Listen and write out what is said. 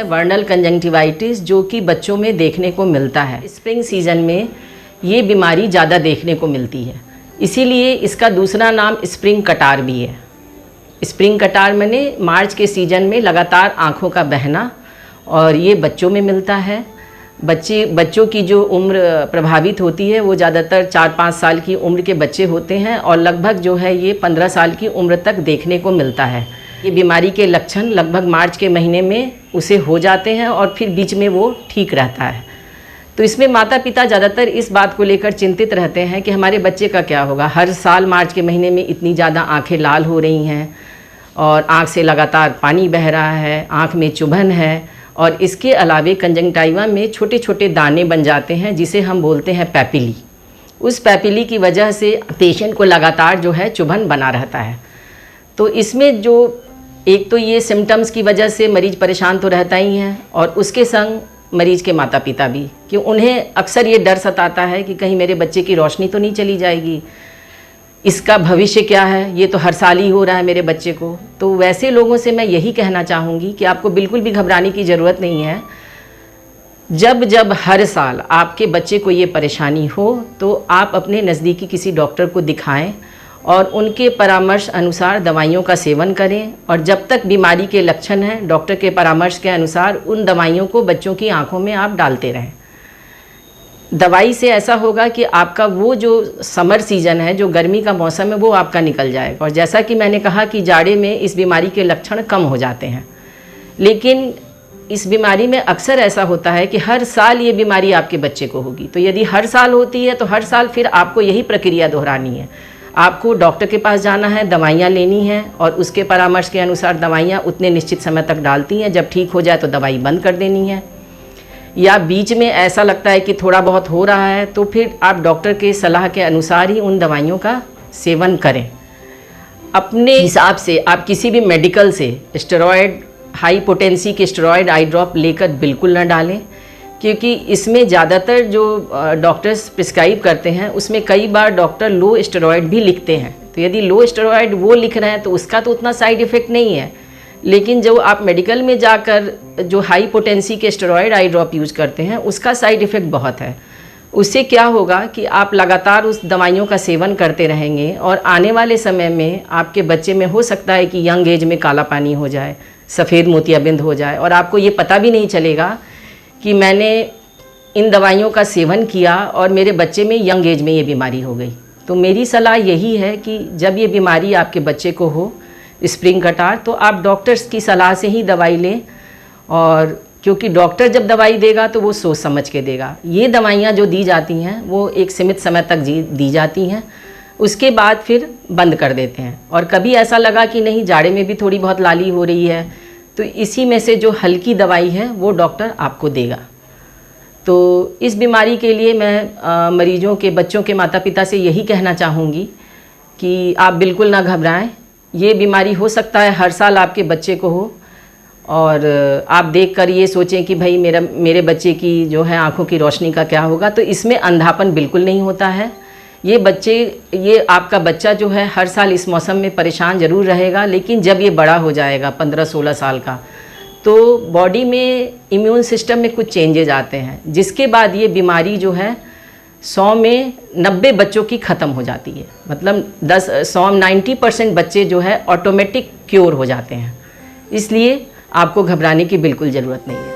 वर्नल conjunctivitis, जो कि बच्चों में देखने को मिलता है। स्प्रिंग सीजन में ये बीमारी ज़्यादा देखने को मिलती है, इसीलिए इसका दूसरा नाम स्प्रिंग कटार भी है। स्प्रिंग कटार माने मार्च के सीज़न में लगातार आँखों का बहना, और ये बच्चों में मिलता है। बच्चों की जो उम्र प्रभावित होती है वो ज़्यादातर 4-5 साल की उम्र के बच्चे होते हैं, और लगभग जो है ये 15 साल की उम्र तक देखने को मिलता है। ये बीमारी के लक्षण लगभग मार्च के महीने में उसे हो जाते हैं और फिर बीच में वो ठीक रहता है। तो इसमें माता पिता ज़्यादातर इस बात को लेकर चिंतित रहते हैं कि हमारे बच्चे का क्या होगा। हर साल मार्च के महीने में इतनी ज़्यादा आंखें लाल हो रही हैं और आँख से लगातार पानी बह रहा है, आँख में चुभन है, और इसके अलावे कंजंक्टाइवा में छोटे छोटे दाने बन जाते हैं जिसे हम बोलते हैं पैपिली। उस पैपिली की वजह से पेशेंट को लगातार जो है चुभन बना रहता है। तो इसमें जो एक तो ये सिम्टम्स की वजह से मरीज़ परेशान तो रहता ही है, और उसके संग मरीज़ के माता पिता भी, कि उन्हें अक्सर ये डर सताता है कि कहीं मेरे बच्चे की रोशनी तो नहीं चली जाएगी, इसका भविष्य क्या है, ये तो हर साल ही हो रहा है मेरे बच्चे को। तो वैसे लोगों से मैं यही कहना चाहूँगी कि आपको बिल्कुल भी घबराने की ज़रूरत नहीं है। जब हर साल आपके बच्चे को ये परेशानी हो तो आप अपने नज़दीकी किसी डॉक्टर को दिखाएं और उनके परामर्श अनुसार दवाइयों का सेवन करें, और जब तक बीमारी के लक्षण हैं डॉक्टर के परामर्श के अनुसार उन दवाइयों को बच्चों की आंखों में आप डालते रहें। दवाई से ऐसा होगा कि आपका वो जो समर सीज़न है, जो गर्मी का मौसम है, वो आपका निकल जाएगा। और जैसा कि मैंने कहा कि जाड़े में इस बीमारी के लक्षण कम हो जाते हैं, लेकिन इस बीमारी में अक्सर ऐसा होता है कि हर साल ये बीमारी आपके बच्चे को होगी। तो यदि हर साल होती है तो हर साल फिर आपको यही प्रक्रिया दोहरानी है। आपको डॉक्टर के पास जाना है, दवाइयाँ लेनी हैं, और उसके परामर्श के अनुसार दवाइयाँ उतने निश्चित समय तक डालती हैं। जब ठीक हो जाए तो दवाई बंद कर देनी है, या बीच में ऐसा लगता है कि थोड़ा बहुत हो रहा है तो फिर आप डॉक्टर के सलाह के अनुसार ही उन दवाइयों का सेवन करें। अपने हिसाब से आप किसी भी मेडिकल से स्टेरॉयड, हाई पोटेंसी के स्टेरॉयड आई ड्रॉप लेकर बिल्कुल न डालें, क्योंकि इसमें ज़्यादातर जो डॉक्टर्स प्रिस्क्राइब करते हैं उसमें कई बार डॉक्टर लो स्टेरॉयड भी लिखते हैं। तो यदि लो स्टेरॉयड वो लिख रहे हैं तो उसका तो उतना साइड इफ़ेक्ट नहीं है, लेकिन जो आप मेडिकल में जाकर जो हाई पोटेंसी के स्टेरॉयड आई ड्रॉप यूज़ करते हैं उसका साइड इफ़ेक्ट बहुत है। उससे क्या होगा कि आप लगातार उस दवाइयों का सेवन करते रहेंगे, और आने वाले समय में आपके बच्चे में हो सकता है कि यंग एज में काला पानी हो जाए, सफ़ेद मोतियाबिंद हो जाए, और आपको ये पता भी नहीं चलेगा कि मैंने इन दवाइयों का सेवन किया और मेरे बच्चे में यंग एज में ये बीमारी हो गई। तो मेरी सलाह यही है कि जब ये बीमारी आपके बच्चे को हो, स्प्रिंग कटार, तो आप डॉक्टर्स की सलाह से ही दवाई लें, और क्योंकि डॉक्टर जब दवाई देगा तो वो सोच समझ के देगा। ये दवाइयाँ जो दी जाती हैं वो एक सीमित समय तक दी जाती हैं, उसके बाद फिर बंद कर देते हैं। और कभी ऐसा लगा कि नहीं, जाड़े में भी थोड़ी बहुत लाली हो रही है, तो इसी में से जो हल्की दवाई है वो डॉक्टर आपको देगा। तो इस बीमारी के लिए मैं मरीजों के बच्चों के माता पिता से यही कहना चाहूँगी कि आप बिल्कुल ना घबराएं। ये बीमारी हो सकता है हर साल आपके बच्चे को हो, और आप देखकर ये सोचें कि भाई मेरे बच्चे की जो है आँखों की रोशनी का क्या होगा। तो इसमें अंधापन बिल्कुल नहीं होता है। ये आपका बच्चा जो है हर साल इस मौसम में परेशान ज़रूर रहेगा, लेकिन जब ये बड़ा हो जाएगा 15-16 साल का, तो बॉडी में इम्यून सिस्टम में कुछ चेंजेज आते हैं, जिसके बाद ये बीमारी जो है 100 में 90 बच्चों की ख़त्म हो जाती है। मतलब 90% बच्चे जो है ऑटोमेटिक क्योर हो जाते हैं। इसलिए आपको घबराने की बिल्कुल ज़रूरत नहीं है।